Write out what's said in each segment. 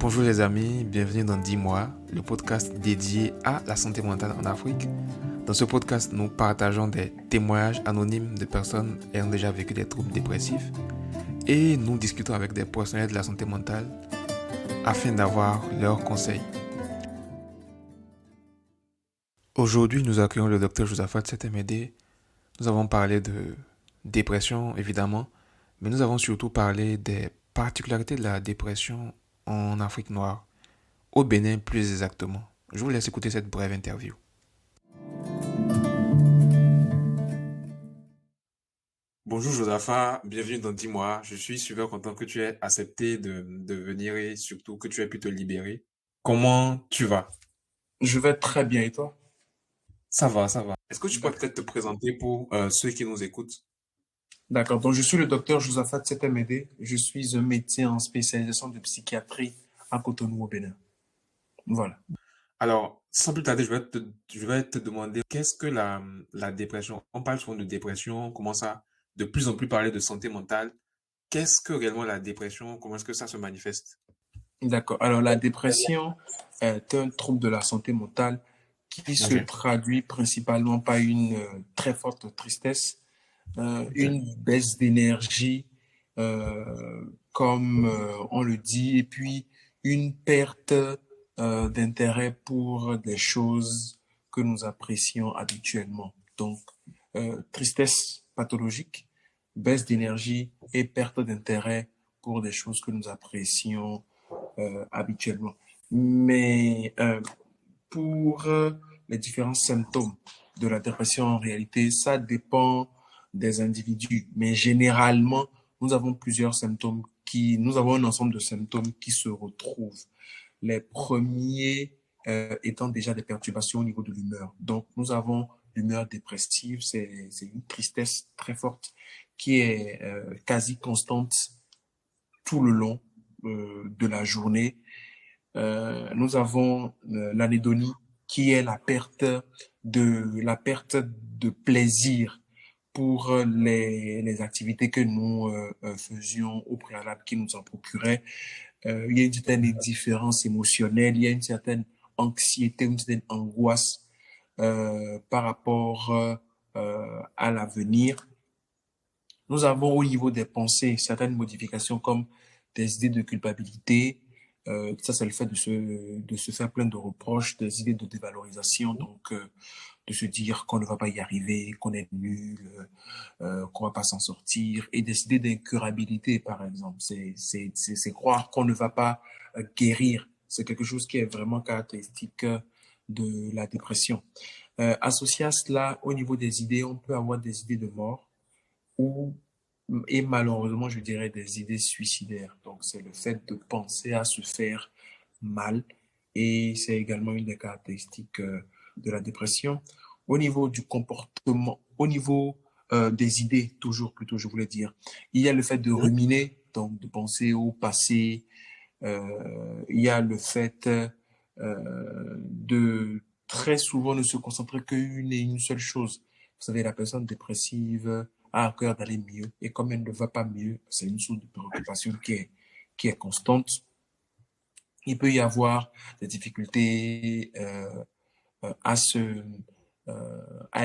Bonjour les amis, bienvenue dans 10 mois, le podcast dédié à la santé mentale en Afrique. Dans ce podcast, nous partageons des témoignages anonymes de personnes ayant déjà vécu des troubles dépressifs et nous discutons avec des professionnels de la santé mentale afin d'avoir leurs conseils. Aujourd'hui, nous accueillons le docteur Josaphat Setemede. Nous avons parlé de dépression, évidemment, mais nous avons surtout parlé des particularités de la dépression en Afrique noire, au Bénin plus exactement. Je vous laisse écouter cette brève interview. Bonjour Josaphat, bienvenue dans 10 mois. Je suis super content que tu aies accepté de venir et surtout que tu aies pu te libérer. Comment tu vas? Je vais très bien et toi? Ça va, ça va. Est-ce que tu pourrais D'accord. peut-être te présenter pour ceux qui nous écoutent? D'accord. Donc, je suis le docteur Josaphat Setemede. Je suis un médecin en spécialisation de psychiatrie à Cotonou au Bénin. Voilà. Alors, sans plus tarder, je vais te demander qu'est-ce que la dépression? On parle souvent de dépression, on commence à de plus en plus parler de santé mentale. Qu'est-ce que réellement la dépression? Comment est-ce que ça se manifeste? D'accord. Alors, la dépression est un trouble de la santé mentale qui se Ok, traduit principalement par une très forte tristesse, ok, une baisse d'énergie, euh, comme on le dit, et puis une perte d'intérêt pour des choses que nous apprécions habituellement. Donc, tristesse pathologique, baisse d'énergie et perte d'intérêt pour des choses que nous apprécions habituellement. Mais pour les différents symptômes de la dépression, en réalité, ça dépend des individus. Mais généralement, nous avons plusieurs symptômes nous avons un ensemble de symptômes qui se retrouvent. Les premiers étant déjà des perturbations au niveau de l'humeur. Donc, nous avons l'humeur dépressive, c'est une tristesse très forte qui est quasi constante tout le long de la journée. Nous avons l'anédonie qui est la perte de plaisir pour les activités que nous faisions au préalable qui nous en procuraient. Il y a une certaine indifférence émotionnelle, il y a une certaine anxiété, une certaine angoisse par rapport à l'avenir. Nous avons au niveau des pensées certaines modifications comme des idées de culpabilité. Ça, c'est le fait de se faire plein de reproches, des idées de dévalorisation, donc de se dire qu'on ne va pas y arriver, qu'on est nul, qu'on va pas s'en sortir, et des idées d'incurabilité, par exemple. C'est croire qu'on ne va pas guérir. C'est quelque chose qui est vraiment caractéristique de la dépression. Associé à cela, au niveau des idées, on peut avoir des idées de mort ou et malheureusement, je dirais des idées suicidaires. Donc, c'est le fait de penser à se faire mal et c'est également une des caractéristiques de la dépression. Au niveau du comportement, au niveau des idées, toujours plutôt, je voulais dire, il y a le fait de ruminer, donc de penser au passé. Il y a le fait de très souvent ne se concentrer qu'une et une seule chose. Vous savez, la personne dépressive a à cœur d'aller mieux. Et comme elle ne va pas mieux, c'est une source de préoccupation qui est constante. Il peut y avoir des difficultés à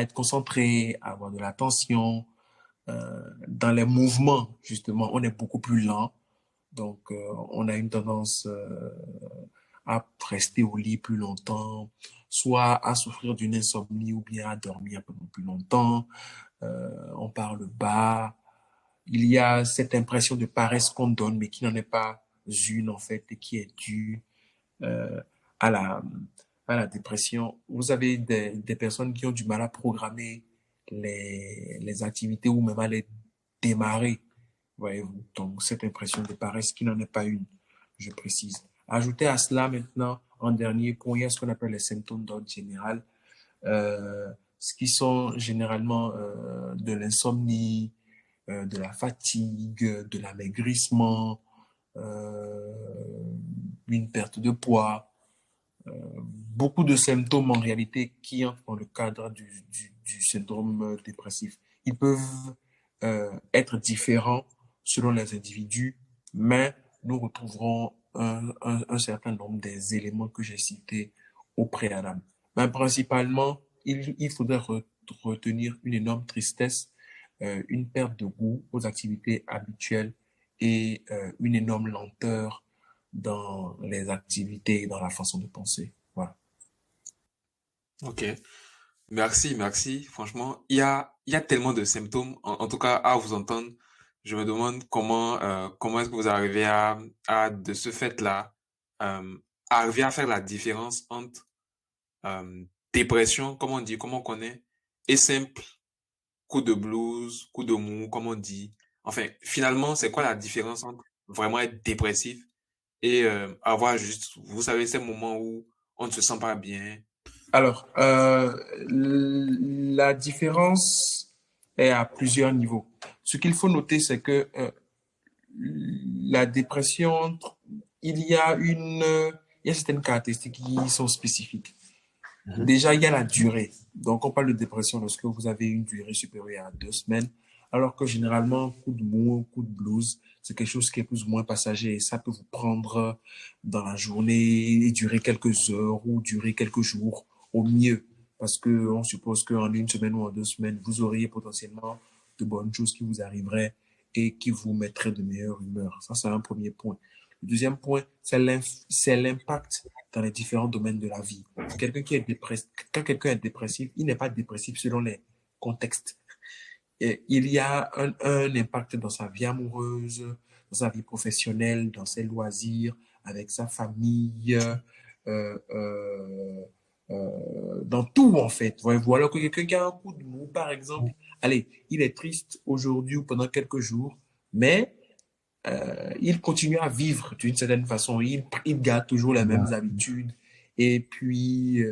être concentré, à avoir de l'attention. Dans les mouvements, justement, on est beaucoup plus lent. Donc, on a une tendance à rester au lit plus longtemps, soit à souffrir d'une insomnie ou bien à dormir pendant plus longtemps. On parle bas. Il y a cette impression de paresse qu'on donne, mais qui n'en est pas une en fait, et qui est due euh, à la, à la dépression. Vous avez des personnes qui ont du mal à programmer les activités ou même à les démarrer, voyez-vous. Donc, cette impression de paresse qui n'en est pas une, je précise. Ajoutez à cela maintenant, en dernier point, il y a ce qu'on appelle les symptômes d'ordre général, ce qui sont généralement de l'insomnie, de la fatigue, de l'amaigrissement, euh, une perte de poids, beaucoup de symptômes en réalité qui entrent dans le cadre du syndrome dépressif. Ils peuvent être différents selon les individus, mais nous retrouverons un certain nombre des éléments que j'ai cités au préalable. Mais principalement, il faudrait retenir une énorme tristesse, une perte de goût aux activités habituelles et une énorme lenteur dans les activités et dans la façon de penser. Voilà. Ok. Merci, merci. Franchement, il y a tellement de symptômes. En tout cas, à vous entendre, je me demande comment est-ce que vous arrivez de ce fait-là, euh, arriver à faire la différence entre dépression, comment on connaît, et simple coup de blues, coup de mou, comme on dit. Enfin, finalement, c'est quoi la différence entre vraiment être dépressif et avoir juste, vous savez, ces moments où on ne se sent pas bien. Alors, la différence est à plusieurs niveaux. Ce qu'il faut noter, c'est que la dépression, il y a certaines caractéristiques qui sont spécifiques. Mhm. Déjà, il y a la durée. Donc, on parle de dépression lorsque vous avez une durée supérieure à 2 semaines, alors que généralement, coup de mou, coup de blues, c'est quelque chose qui est plus ou moins passager et ça peut vous prendre dans la journée et durer quelques heures ou durer quelques jours au mieux. Parce que on suppose qu'en une semaine ou en 2 semaines, vous auriez potentiellement de bonnes choses qui vous arriveraient et qui vous mettraient de meilleure humeur. Ça, c'est un premier point. Le deuxième point, c'est l'impact dans les différents domaines de la vie. Quand quelqu'un est dépressif, il n'est pas dépressif selon les contextes. Et il y a un impact dans sa vie amoureuse, dans sa vie professionnelle, dans ses loisirs, avec sa famille, dans tout en fait. Voilà que quelqu'un qui a un coup de mou, par exemple, allez, il est triste aujourd'hui ou pendant quelques jours, mais il continue à vivre d'une certaine façon. Il garde toujours les mêmes habitudes. Et puis,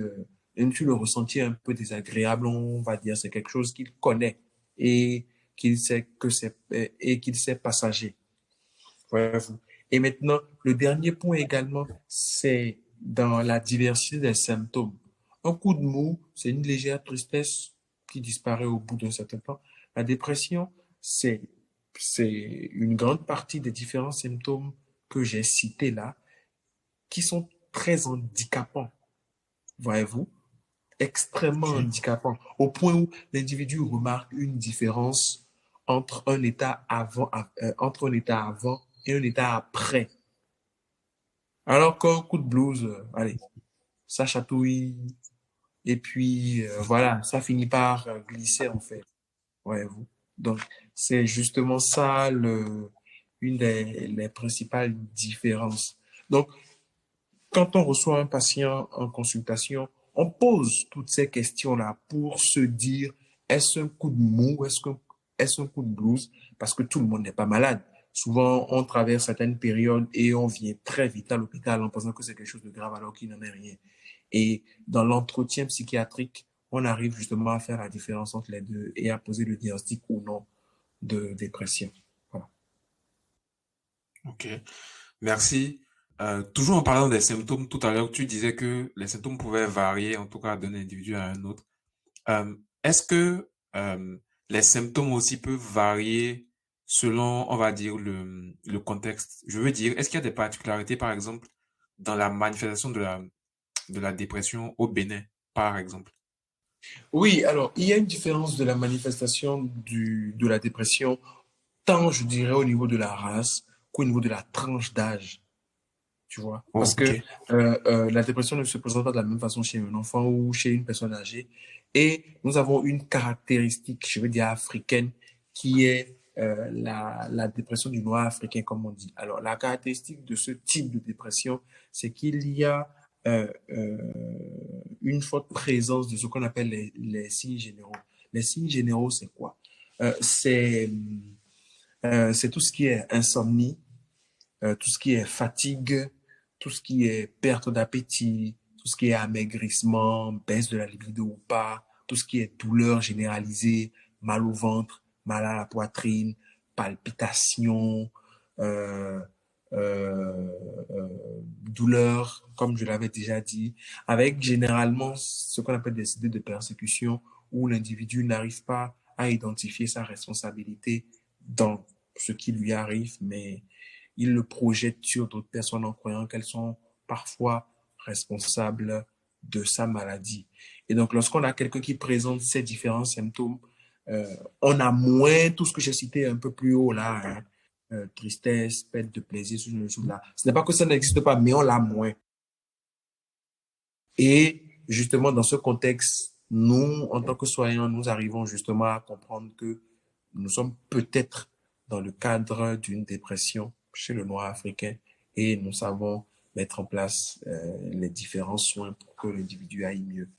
même si le ressenti est un peu désagréable, on va dire, c'est quelque chose qu'il connaît et qu'il sait passager. Voyez-vous. Et maintenant, le dernier point également, c'est dans la diversité des symptômes. Un coup de mou, c'est une légère tristesse qui disparaît au bout d'un certain temps. La dépression, c'est, c'est une grande partie des différents symptômes que j'ai cités là, qui sont très handicapants, voyez-vous, extrêmement Ok. handicapants, au point où l'individu remarque une différence entre un état avant et un état après. Alors qu'un coup de blues, allez, ça chatouille, et puis voilà, ça finit par glisser en fait, voyez-vous. Donc, c'est justement ça une des les principales différences. Donc, quand on reçoit un patient en consultation, on pose toutes ces questions-là pour se dire, est-ce un coup de mou, est-ce un coup de blues? Parce que tout le monde n'est pas malade. Souvent, on traverse certaines périodes et on vient très vite à l'hôpital en pensant que c'est quelque chose de grave alors qu'il n'en est rien. Et dans l'entretien psychiatrique, on arrive justement à faire la différence entre les deux et à poser le diagnostic ou non de dépression. Voilà. Ok. Merci. Toujours en parlant des symptômes, tout à l'heure, tu disais que les symptômes pouvaient varier, en tout cas d'un individu à un autre. Est-ce que les symptômes aussi peuvent varier selon, on va dire, le contexte? Je veux dire, est-ce qu'il y a des particularités, par exemple, dans la manifestation de la dépression au Bénin, par exemple? Oui, alors, il y a une différence de la manifestation de la dépression, tant je dirais au niveau de la race qu'au niveau de la tranche d'âge, tu vois. Oh, Parce ok. que la dépression ne se présente pas de la même façon chez un enfant ou chez une personne âgée. Et nous avons une caractéristique, je veux dire africaine, qui est la dépression du noir africain, comme on dit. Alors, la caractéristique de ce type de dépression, c'est qu'il y a une forte présence de ce qu'on appelle les signes généraux. Les signes généraux, c'est quoi? Euh, c'est c'est tout ce qui est insomnie, tout ce qui est fatigue, tout ce qui est perte d'appétit, tout ce qui est amaigrissement, baisse de la libido ou pas, tout ce qui est douleur généralisée, mal au ventre, mal à la poitrine, palpitations, euh, euh, euh, douleur, comme je l'avais déjà dit, avec généralement ce qu'on appelle des idées de persécution où l'individu n'arrive pas à identifier sa responsabilité dans ce qui lui arrive, mais il le projette sur d'autres personnes en croyant qu'elles sont parfois responsables de sa maladie. Et donc, lorsqu'on a quelqu'un qui présente ces différents symptômes, on a moins tout ce que j'ai cité un peu plus haut là, hein, tristesse, perte de plaisir, ce genre de choses là. Ce n'est pas que ça n'existe pas, mais on l'a moins. Et justement, dans ce contexte, nous, en tant que soignants, nous arrivons justement à comprendre que nous sommes peut-être dans le cadre d'une dépression chez le noir africain et nous savons mettre en place les différents soins pour que l'individu aille mieux.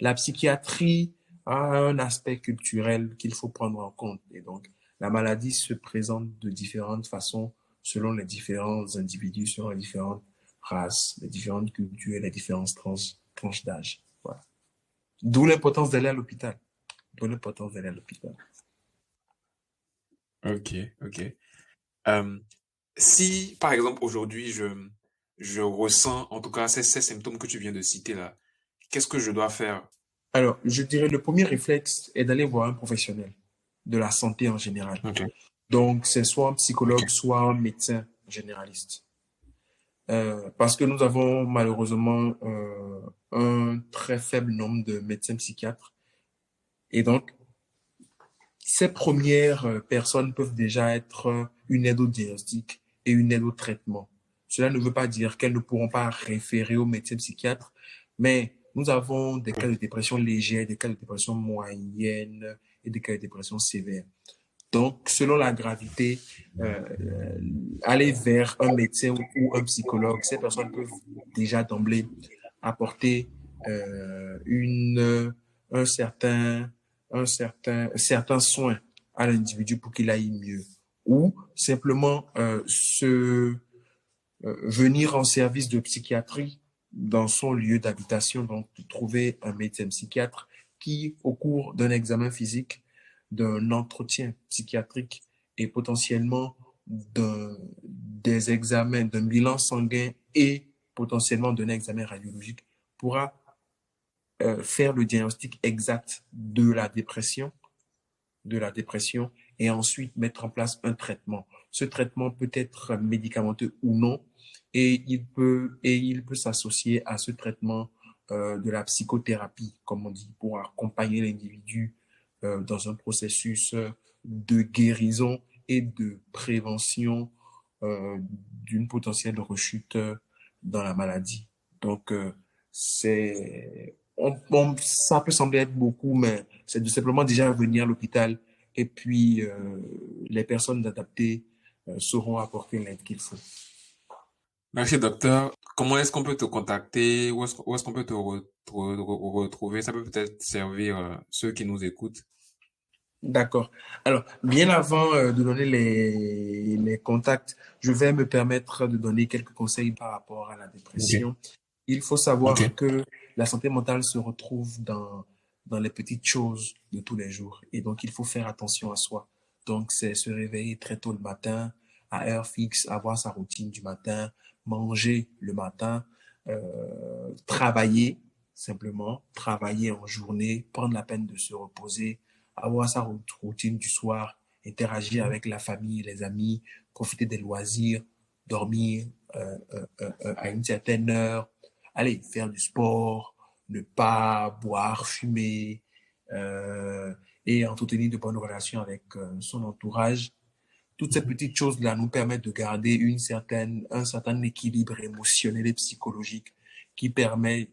La psychiatrie a un aspect culturel qu'il faut prendre en compte et donc la maladie se présente de différentes façons selon les différents individus, selon les différentes races, les différentes cultures et les différentes tranches d'âge. Voilà. D'où l'importance d'aller à l'hôpital. D'où l'importance d'aller à l'hôpital. Ok, ok. Euh, Si, par exemple, aujourd'hui, je ressens, en tout cas, ces symptômes que tu viens de citer là, qu'est-ce que je dois faire? Alors, je dirais le premier réflexe est d'aller voir un professionnel de la santé en général. Ok, Donc, c'est soit un ok, psychologue, soit un médecin généraliste. Parce que nous avons malheureusement un très faible nombre de médecins psychiatres. Et donc, ces premières personnes peuvent déjà être une aide au diagnostic et une aide au traitement. Cela ne veut pas dire qu'elles ne pourront pas référer au médecin psychiatre, mais nous avons des cas de dépression légère, des cas de dépression moyenne et des cas de dépression sévère. Donc, selon la gravité, euh, aller vers un médecin ou un psychologue, ces personnes peuvent déjà d'emblée apporter un certain, certains soins à l'individu pour qu'il aille mieux. Ou simplement venir en service de psychiatrie dans son lieu d'habitation, donc trouver un médecin psychiatre qui, au cours d'un examen physique, d'un entretien psychiatrique et potentiellement des examens, d'un bilan sanguin et potentiellement d'un examen radiologique, pourra faire le diagnostic exact de la dépression et ensuite mettre en place un traitement. Ce traitement peut être médicamenteux ou non et il peut s'associer à ce traitement de la psychothérapie, comme on dit, pour accompagner l'individu dans un processus de guérison et de prévention d'une potentielle rechute dans la maladie. Donc, ça peut sembler être beaucoup, mais c'est de simplement déjà venir à l'hôpital et puis les personnes adaptées sauront apporter l'aide qu'il faut. merci docteur. Comment est-ce qu'on peut te contacter? Où est-ce qu'on peut te retrouver? Ça peut peut-être servir ceux qui nous écoutent. D'accord. Alors, bien avant de donner les contacts, je vais me permettre de donner quelques conseils par rapport à la Ok, dépression. Il faut ok, savoir que la santé mentale se retrouve dans les petites choses de tous les jours. Et donc, il faut faire attention à soi. Donc, c'est se réveiller très tôt le matin, à heure fixe, avoir sa routine du matin, manger le matin, travailler simplement, travailler en journée, prendre la peine de se reposer, avoir sa routine du soir, interagir avec la famille, les amis, profiter des loisirs, dormir à une certaine heure, aller faire du sport, ne pas boire, fumer, et entretenir de bonnes relations avec son entourage. Toutes ces petites choses-là nous permettent de garder un certain équilibre émotionnel et psychologique qui permet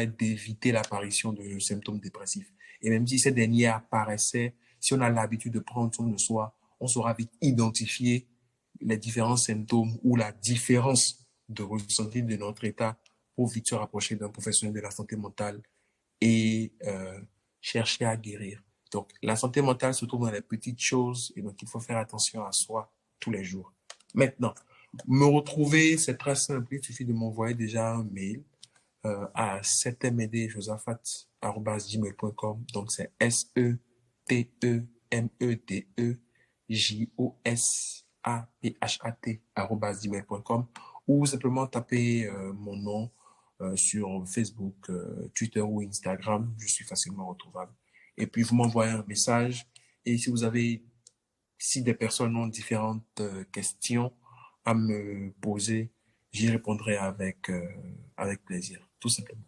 d'éviter l'apparition de symptômes dépressifs. Et même si ces derniers apparaissaient, si on a l'habitude de prendre soin de soi, on saura vite identifier les différents symptômes ou la différence de ressenti de notre état pour vite se rapprocher d'un professionnel de la santé mentale et chercher à guérir. Donc, la santé mentale se trouve dans les petites choses et donc il faut faire attention à soi tous les jours. Maintenant, me retrouver, c'est très simple. Il suffit de m'envoyer déjà un mail à 7mede.josaphat@gmail.com. Donc, c'est SETEMEDEJOSAPHAT@gmail.com ou simplement taper mon nom sur Facebook, Twitter ou Instagram. Je suis facilement retrouvable. Et puis, vous m'envoyez un message. Et si des personnes ont différentes questions, à me poser, j'y répondrai avec plaisir, tout simplement.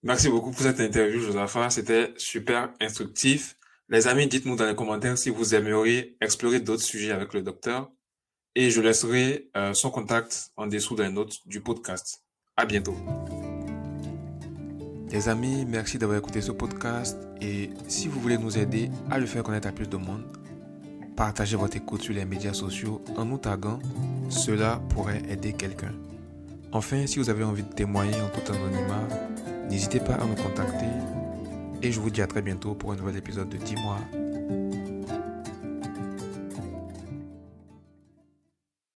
Merci beaucoup pour cette interview, Josaphat. C'était super instructif. Les amis, dites-nous dans les commentaires si vous aimeriez explorer d'autres sujets avec le docteur. Et je laisserai son contact en dessous des notes du podcast. À bientôt. Les amis, merci d'avoir écouté ce podcast. Et si vous voulez nous aider à le faire connaître à plus de monde, partagez votre écoute sur les médias sociaux en nous taguant. Cela pourrait aider quelqu'un. Enfin, si vous avez envie de témoigner en tout anonymat, n'hésitez pas à nous contacter. Et je vous dis à très bientôt pour un nouvel épisode de 10 mois